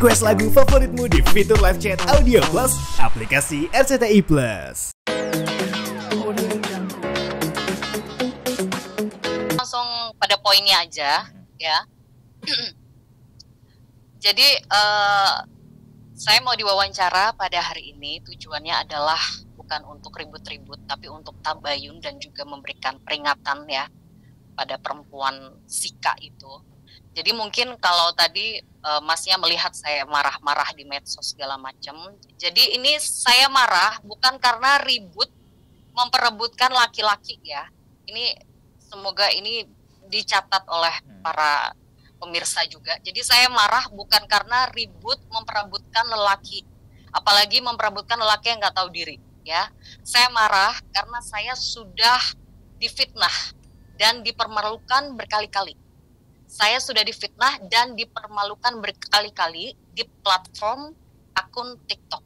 Request lagu favoritmu di fitur live chat Audio Plus aplikasi RCTI Plus. Langsung pada poinnya aja ya. Jadi saya mau diwawancara pada hari ini, tujuannya adalah bukan untuk ribut-ribut tapi untuk tabayun dan juga memberikan peringatan ya pada perempuan Sika itu. Jadi mungkin kalau tadi masnya melihat saya marah-marah di medsos segala macam. Jadi ini saya marah bukan karena ribut memperebutkan laki-laki ya. Ini semoga ini dicatat oleh para pemirsa juga. Jadi saya marah bukan karena ribut memperebutkan lelaki, apalagi memperebutkan lelaki yang nggak tahu diri ya. Saya marah karena saya sudah difitnah dan dipermalukan berkali-kali. Saya sudah difitnah dan dipermalukan berkali-kali di platform akun TikTok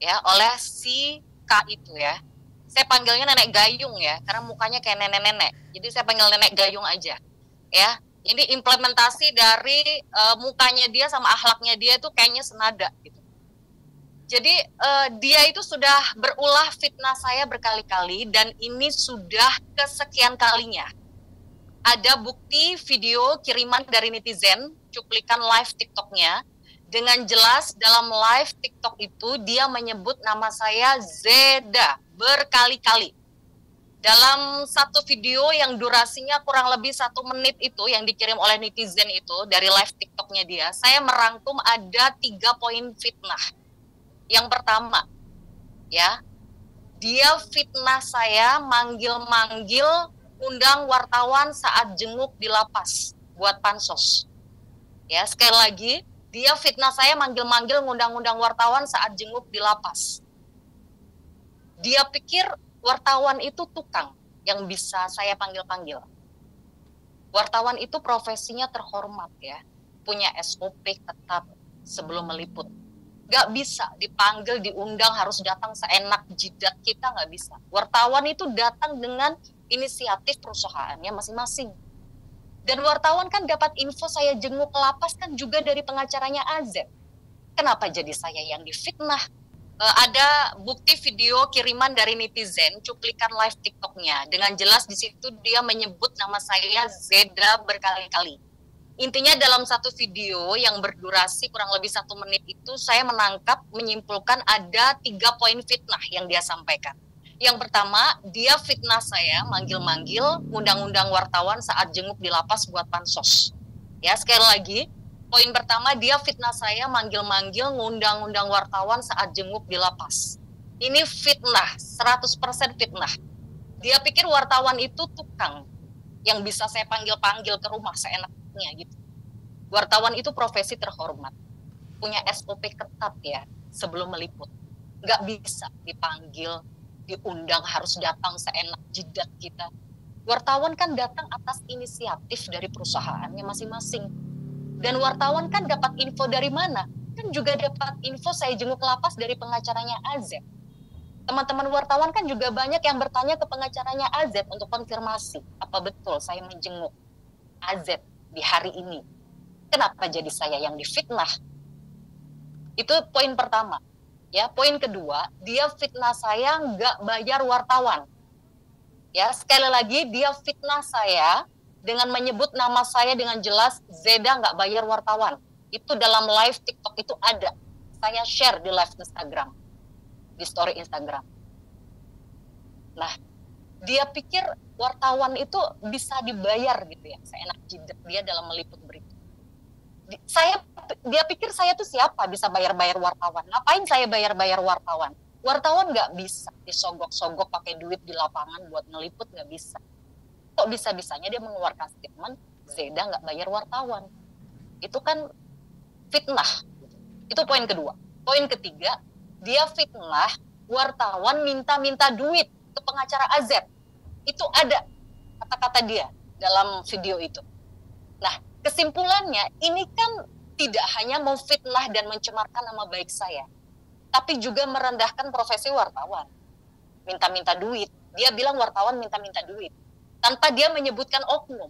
ya oleh si K itu ya. Saya panggilnya Nenek Gayung ya, karena mukanya kayak nenek-nenek. Jadi saya panggil Nenek Gayung aja ya. Ini implementasi dari mukanya dia sama akhlaknya dia itu kayaknya senada gitu. Jadi dia itu sudah berulah fitnah saya berkali-kali dan ini sudah kesekian kalinya. Ada bukti video kiriman dari netizen, cuplikan live TikToknya. Dengan jelas dalam live TikTok itu dia menyebut nama saya Zeda berkali-kali. Dalam satu video yang durasinya kurang lebih 1 menit itu yang dikirim oleh netizen itu dari live TikToknya dia, saya merangkum ada 3 poin fitnah. Yang pertama, ya, dia fitnah saya manggil-manggil undang wartawan saat jenguk di lapas buat pansos. Ya, sekali lagi, dia fitnah saya manggil-manggil ngundang-undang wartawan saat jenguk di lapas. Dia pikir wartawan itu tukang yang bisa saya panggil-panggil. Wartawan itu profesinya terhormat ya, punya SOP ketat sebelum meliput. Gak bisa dipanggil, diundang, harus datang seenak jidat kita, gak bisa. Wartawan itu datang dengan inisiatif perusahaannya masing-masing. Dan wartawan kan dapat info saya jenguk ke lapas kan juga dari pengacaranya AZ. Kenapa jadi saya yang difitnah? Ada bukti video kiriman dari netizen, cuplikan live TikToknya. Dengan jelas di situ dia menyebut nama saya Zeda berkali-kali. Intinya dalam satu video yang berdurasi kurang lebih 1 menit itu saya menangkap, menyimpulkan ada 3 poin fitnah yang dia sampaikan. Yang pertama, dia fitnah saya manggil-manggil undang-undang wartawan saat jenguk di lapas buat pansos. Ya, sekali lagi, poin pertama dia fitnah saya manggil-manggil ngundang-undang wartawan saat jenguk di lapas. Ini fitnah, 100% fitnah. Dia pikir wartawan itu tukang yang bisa saya panggil-panggil ke rumah seenaknya gitu. Wartawan itu profesi terhormat, punya SOP ketat ya sebelum meliput. Nggak bisa dipanggil, diundang, harus datang seenak jidat kita. Wartawan kan datang atas inisiatif dari perusahaannya masing-masing. Dan wartawan kan dapat info dari mana? Kan juga dapat info saya jenguk lapas dari pengacaranya AZ. Teman-teman wartawan kan juga banyak yang bertanya ke pengacaranya AZ untuk konfirmasi. Apa betul saya menjenguk AZ di hari ini? Kenapa jadi saya yang difitnah? Itu poin pertama. Ya, poin kedua, dia fitnah saya nggak bayar wartawan. Ya, sekali lagi dia fitnah saya dengan menyebut nama saya dengan jelas Zeda nggak bayar wartawan. Itu dalam live TikTok itu ada. Saya share di live Instagram, di story Instagram. Nah, dia pikir wartawan itu bisa dibayar gitu ya, seenak jidat dia dalam meliput berita. Dia pikir saya tuh siapa bisa bayar-bayar wartawan. Ngapain saya bayar-bayar wartawan? Wartawan nggak bisa disogok-sogok pakai duit di lapangan buat ngeliput, nggak bisa. Kok bisa-bisanya dia mengeluarkan statement Zeda nggak bayar wartawan? Itu kan fitnah. Itu poin kedua. Poin ketiga, dia fitnah wartawan minta-minta duit ke pengacara AZ. Itu ada kata-kata dia dalam video itu. Nah, kesimpulannya, ini kan tidak hanya memfitnah dan mencemarkan nama baik saya, tapi juga merendahkan profesi wartawan. Minta-minta duit. Dia bilang wartawan minta-minta duit. Tanpa dia menyebutkan oknum.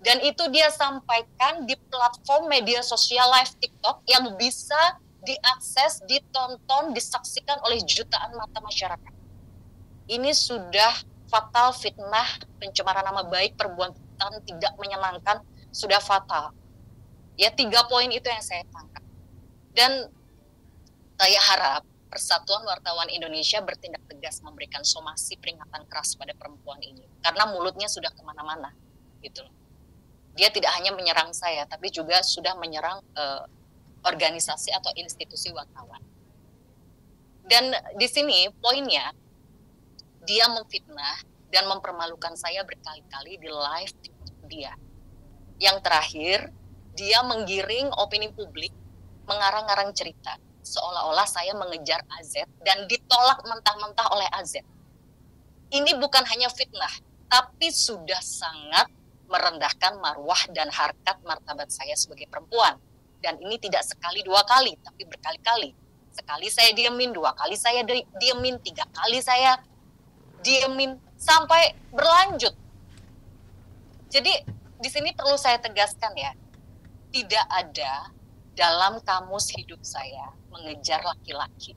Dan itu dia sampaikan di platform media sosial live TikTok yang bisa diakses, ditonton, disaksikan oleh jutaan mata masyarakat. Ini sudah fatal, fitnah, pencemaran nama baik, perbuatan tidak menyenangkan, sudah fatal. Ya, 3 poin itu yang saya tangkap. Dan saya harap Persatuan Wartawan Indonesia bertindak tegas memberikan somasi peringatan keras pada perempuan ini. Karena mulutnya sudah kemana-mana, gitu loh. Dia tidak hanya menyerang saya, tapi juga sudah menyerang organisasi atau institusi wartawan. Dan di sini poinnya, dia memfitnah dan mempermalukan saya berkali-kali di live dia. Yang terakhir, dia menggiring opini publik, mengarang-arang cerita, seolah-olah saya mengejar AZ dan ditolak mentah-mentah oleh AZ. Ini bukan hanya fitnah, tapi sudah sangat merendahkan marwah dan harkat martabat saya sebagai perempuan. Dan ini tidak sekali 2 kali, tapi berkali-kali. Sekali saya diemin, 2 kali saya diemin, 3 kali saya diemin, sampai berlanjut. Jadi di sini perlu saya tegaskan ya, tidak ada dalam kamus hidup saya mengejar laki-laki.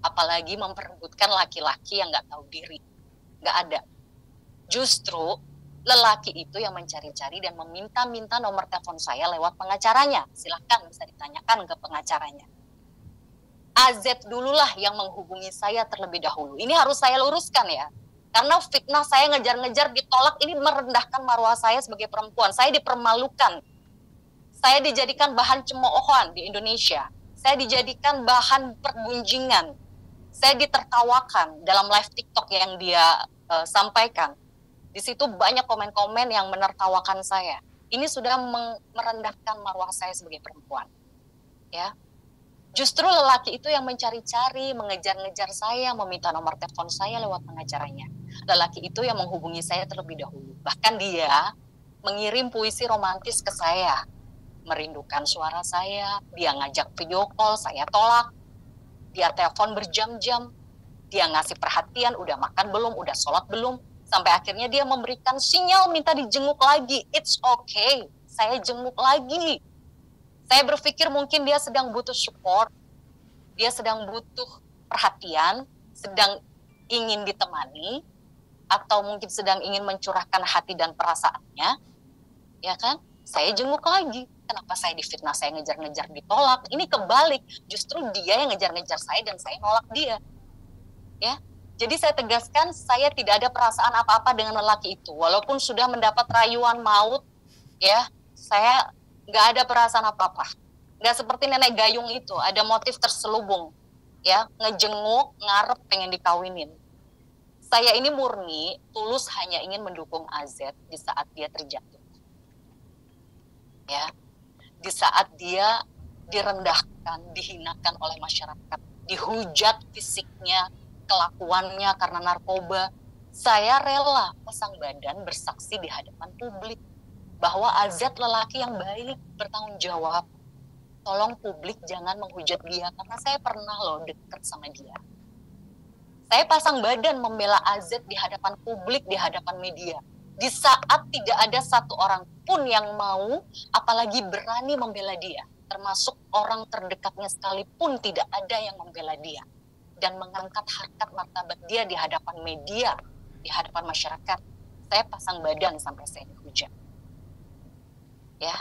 Apalagi memperebutkan laki-laki yang nggak tahu diri. Nggak ada. Justru lelaki itu yang mencari-cari dan meminta-minta nomor telepon saya lewat pengacaranya. Silahkan bisa ditanyakan ke pengacaranya. AZ dululah yang menghubungi saya terlebih dahulu. Ini harus saya luruskan ya. Karena fitnah saya ngejar-ngejar ditolak, ini merendahkan marwah saya sebagai perempuan. Saya dipermalukan. Saya dijadikan bahan cemoohan di Indonesia. Saya dijadikan bahan pergunjingan. Saya ditertawakan dalam live TikTok yang dia sampaikan. Di situ banyak komen-komen yang menertawakan saya. Ini sudah merendahkan marwah saya sebagai perempuan. Ya. Justru lelaki itu yang mencari-cari, mengejar-ngejar saya, meminta nomor telepon saya lewat pengacaranya. Lelaki itu yang menghubungi saya terlebih dahulu. Bahkan dia mengirim puisi romantis ke saya. Merindukan suara saya, dia ngajak video call, saya tolak. Dia telepon berjam-jam, dia ngasih perhatian, udah makan belum, udah sholat belum. Sampai akhirnya dia memberikan sinyal minta dijenguk lagi. It's okay, saya jenguk lagi. Saya berpikir mungkin dia sedang butuh support, dia sedang butuh perhatian, sedang ingin ditemani, atau mungkin sedang ingin mencurahkan hati dan perasaannya. Ya kan? Saya jenguk lagi. Kenapa saya difitnah, saya ngejar-ngejar ditolak? Ini kebalik, justru dia yang ngejar-ngejar saya dan saya nolak dia. Ya. Jadi saya tegaskan, saya tidak ada perasaan apa-apa dengan lelaki itu. Walaupun sudah mendapat rayuan maut, ya, saya nggak ada perasaan apa-apa. Nggak seperti nenek gayung itu, ada motif terselubung. Ya, ngejenguk, ngarep, pengen dikawinin. Saya ini murni, tulus hanya ingin mendukung AZ di saat dia terjatuh. Ya, di saat dia direndahkan, dihinakan oleh masyarakat, dihujat fisiknya, kelakuannya karena narkoba, saya rela pasang badan bersaksi di hadapan publik bahwa AZ lelaki yang baik, bertanggung jawab. Tolong publik jangan menghujat dia, karena saya pernah loh dekat sama dia. Saya pasang badan membela AZ di hadapan publik, di hadapan media. Di saat tidak ada satu orang pun yang mau, apalagi berani membela dia. Termasuk orang terdekatnya sekalipun tidak ada yang membela dia. Dan mengangkat harkat martabat dia di hadapan media, di hadapan masyarakat. Saya pasang badan sampai saya dihujat. Ya,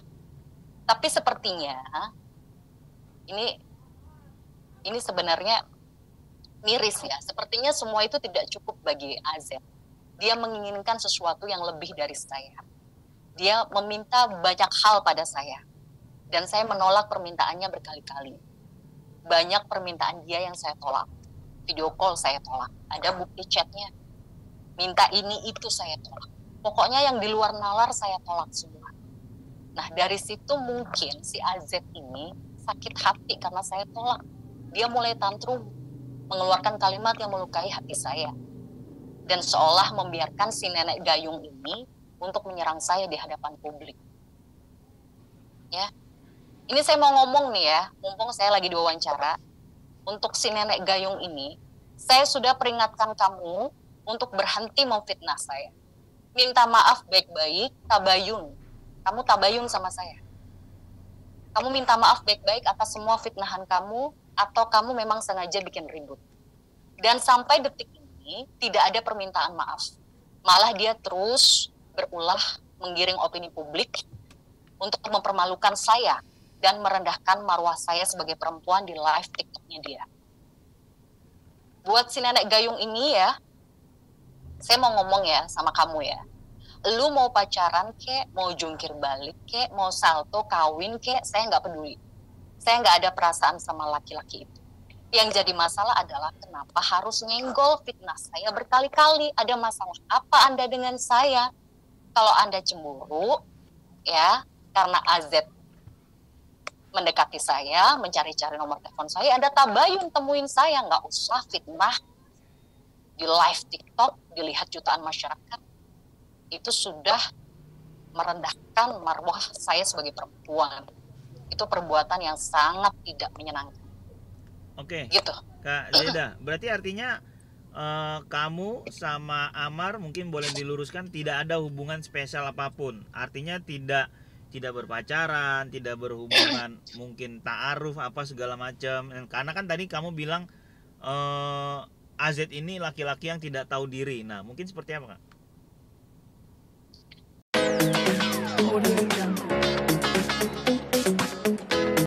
tapi sepertinya ini sebenarnya miris ya. Sepertinya semua itu tidak cukup bagi AZ. Dia menginginkan sesuatu yang lebih dari saya. Dia meminta banyak hal pada saya. Dan saya menolak permintaannya berkali-kali. Banyak permintaan dia yang saya tolak. Video call saya tolak. Ada bukti chatnya. Minta ini itu saya tolak. Pokoknya yang di luar nalar saya tolak semua. Nah dari situ mungkin si AZ ini sakit hati karena saya tolak. Dia mulai tantrum, mengeluarkan kalimat yang melukai hati saya. Dan seolah membiarkan si nenek gayung ini untuk menyerang saya di hadapan publik. Ya, ini saya mau ngomong nih ya, mumpung saya lagi diwawancara. Untuk si nenek gayung ini, saya sudah peringatkan kamu untuk berhenti memfitnah saya. Minta maaf baik-baik, tabayun. Kamu tabayun sama saya. Kamu minta maaf baik-baik atas semua fitnahan kamu, atau kamu memang sengaja bikin ribut. Dan sampai detik ini tidak ada permintaan maaf. Malah dia terus berulah menggiring opini publik untuk mempermalukan saya dan merendahkan marwah saya sebagai perempuan di live TikToknya dia. Buat si nenek gayung ini ya, saya mau ngomong ya sama kamu ya. Lu mau pacaran kek, mau jungkir balik kek, mau salto, kawin kek, saya nggak peduli. Saya nggak ada perasaan sama laki-laki itu. Yang jadi masalah adalah kenapa harus nyenggol fitnah saya berkali-kali. Ada masalah apa Anda dengan saya? Kalau Anda cemburu, ya, karena AZ mendekati saya, mencari-cari nomor telepon saya, Anda tabayun temuin saya. Nggak usah fitnah di live TikTok, dilihat jutaan masyarakat. Itu sudah merendahkan marwah saya sebagai perempuan. Itu perbuatan yang sangat tidak menyenangkan. Oke, Gitu. Kak Zeda, berarti artinya kamu sama Amar mungkin boleh diluruskan tidak ada hubungan spesial apapun. Artinya tidak berpacaran, tidak berhubungan mungkin ta'aruf apa segala macam. Karena kan tadi kamu bilang AZ ini laki-laki yang tidak tahu diri. Nah, mungkin seperti apa, Kak? Audio Jungle.